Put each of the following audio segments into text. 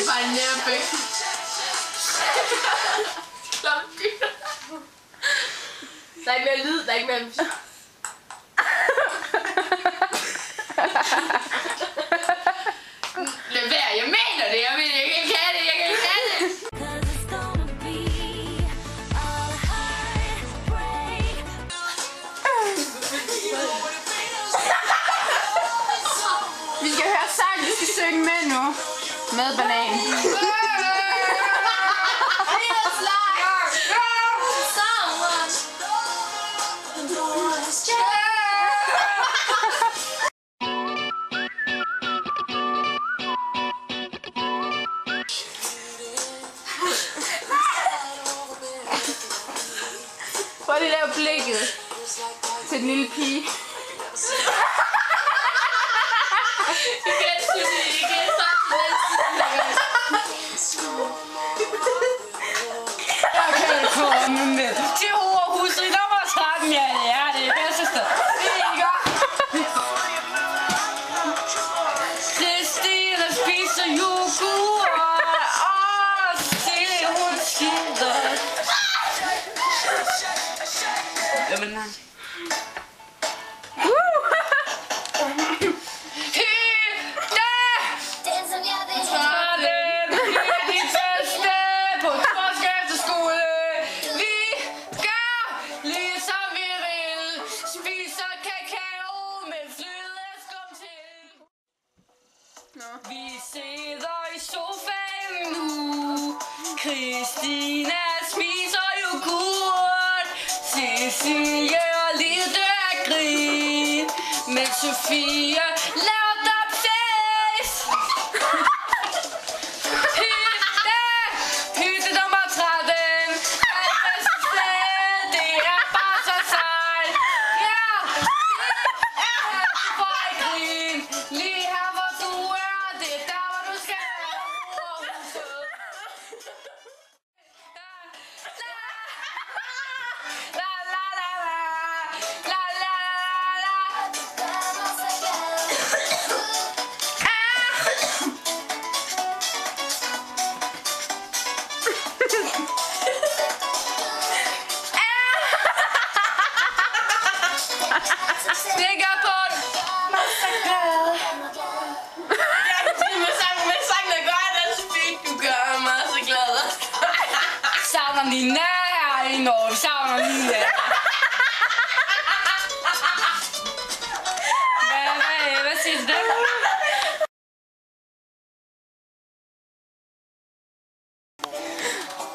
er bare en nærbæk. Klamdyr. Der er ikke mere lyd, der er ikke mere musik. Lad være, jeg mener det, jeg kan ikke have det, jeg kan ikke have det. Vi skal høre sang, vi skal synge med nu. Med banan. Prøv lige at lave blikket til den lille pige. Okay, komme med. Til Overhuset i nummer 13, ja, det er det bedste sted. Christine spiser yoghurt, og se, hun skider. Jamen nej. Vi sidder i sofaen nu. Christina spiser yoghurt. Cecilie og lidt af grin. Men Sofie laver dubface. Hytte nummer 13. Det er bare så sejt. Ja, for at grine. Lige her hvor du er, det er der hvor du skal. La la la la la la Stikker på den. Med sangen der gør den speed, du gør mig så glad. Savner Nina herinde, og vi savner Nina. Hvad siger du der?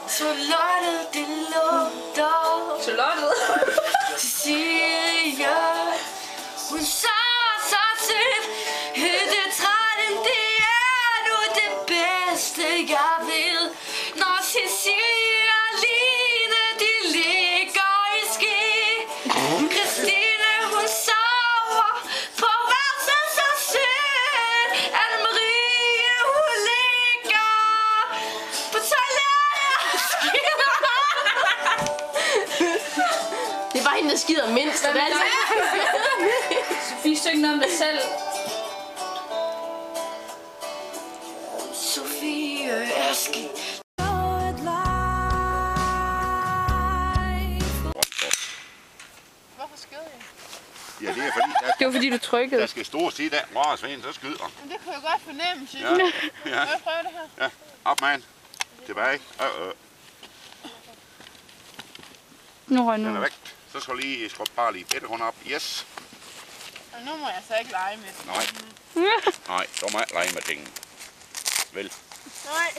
Charlotte, det lugter. Charlotte. Cecilie, hun sover så sødt. Hytte 13, det er nu det bedste, jeg ved. Når Cecilie og Line, de ligger i ski. Christine, hun sover på værelset så sødt. Anne-Marie, hun ligger på toilettet. Det er bare hende, der skider mindst. Det er altid. Sofie synger om det selv. Sofie er skidt. Hvorfor skød jeg? Ja, det er fordi, Det var fordi du trykkede. der skal stort set af røre Svend, så skyder. Men det kunne jeg godt fornemme, synes Ja, jeg. ja, Må jeg prøve det her? ja. Op, man. Tilbage. Nu røg Den er væk. Så skal du lige skrubbe bare lige bedre hånd op. Yes. Og nu må jeg så ikke lege med det. Nej. Nej, så må jeg ikke lege med tingene. Vel. Nej.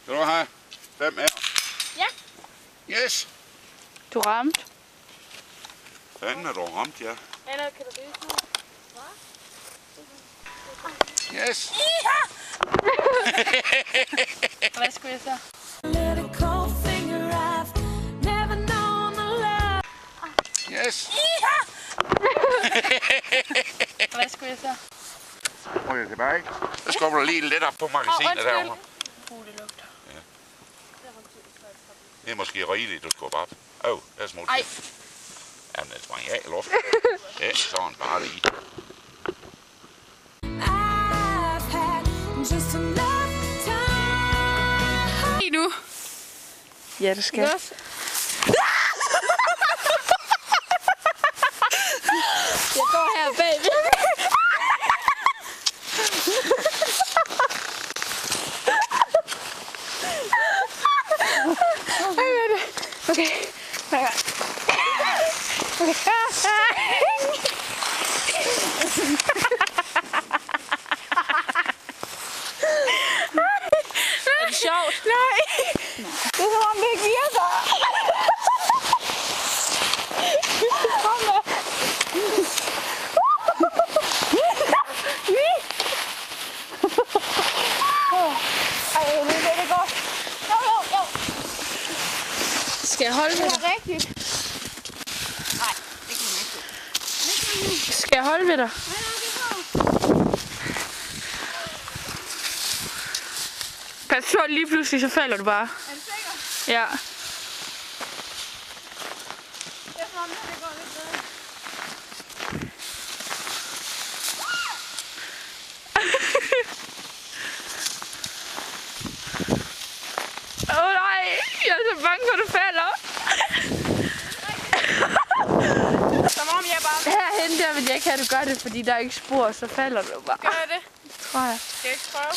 Skal du have 5 ærer? Ja. Yes. Du ramte. Fanden er du ramt, ja. Anna, kan du ryge nu? Yes. Hvad skulle jeg så? Yes. Hvad skulle jeg så? Prøv jeg tilbage. Så skubber du lige lidt op på magasinet derovre. Det lugter. Ja. Det er måske rigeligt, du skubber op. Der er smukt. Ej. Jamen, det springer af i luften. Det er sådan bare lige. Nu. Ja, det skal. Jeg går her bagved. Okay. Er det sjovt? Nej. Det er som om det ikke virker. Kom med. Ej, det går. Jo. Skal jeg holde ved dig? Det er rigtigt. Nej, det kan man ikke. Skal jeg holde ved dig? Pas så, lige pludselig så falder du bare. Er du sikker? Ja. Det er som om, det går lidt bedre. Åh nej, jeg er så bange for, at du falder. Som om jeg bare... Herhen der vil jeg ikke have, at du gør det, fordi der er ikke spor, så falder du bare. Gør jeg det? Tror jeg. Skal jeg ikke prøve?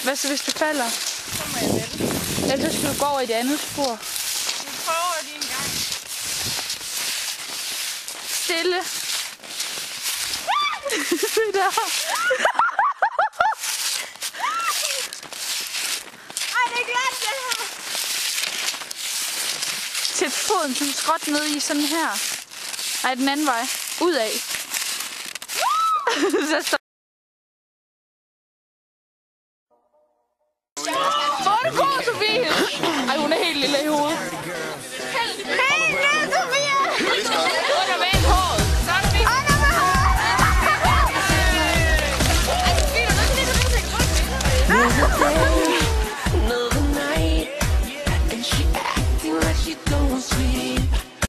Hvad så, hvis du falder? Så må jeg vælge. Ellers skal du gå over i det andet spor. Nu prøver jeg lige en gang. Stille. Der. Ej, det er glat, det her. Sæt foden sådan skråt ned i sådan her. Nej, den anden vej. Udad. Så